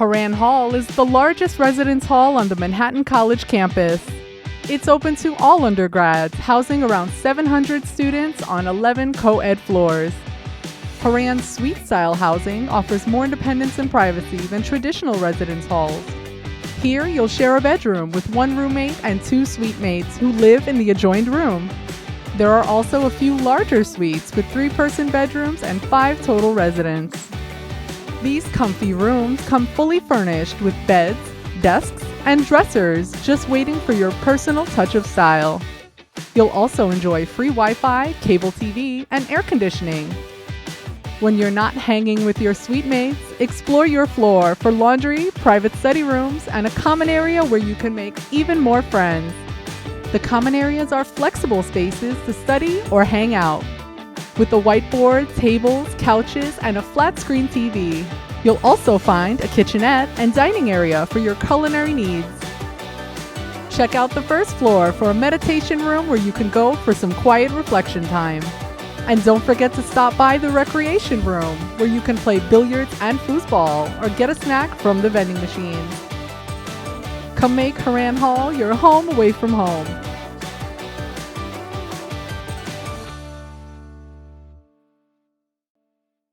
Horan Hall is the largest residence hall on the Manhattan College campus. It's open to all undergrads, housing around 700 students on 11 co-ed floors. Horan's suite-style housing offers more independence and privacy than traditional residence halls. Here, you'll share a bedroom with one roommate and two suite mates who live in the adjoined room. There are also a few larger suites with 3-person bedrooms and 5 total residents. These comfy rooms come fully furnished with beds, desks, and dressers just waiting for your personal touch of style. You'll also enjoy free Wi-Fi, cable TV, and air conditioning. When you're not hanging with your suite mates, explore your floor for laundry, private study rooms, and a common area where you can make even more friends. The common areas are flexible spaces to study or hang out. With a whiteboard, tables, couches, and a flat-screen TV. You'll also find a kitchenette and dining area for your culinary needs. Check out the first floor for a meditation room where you can go for some quiet reflection time. And don't forget to stop by the recreation room where you can play billiards and foosball or get a snack from the vending machines. Come make Horan Hall your home away from home.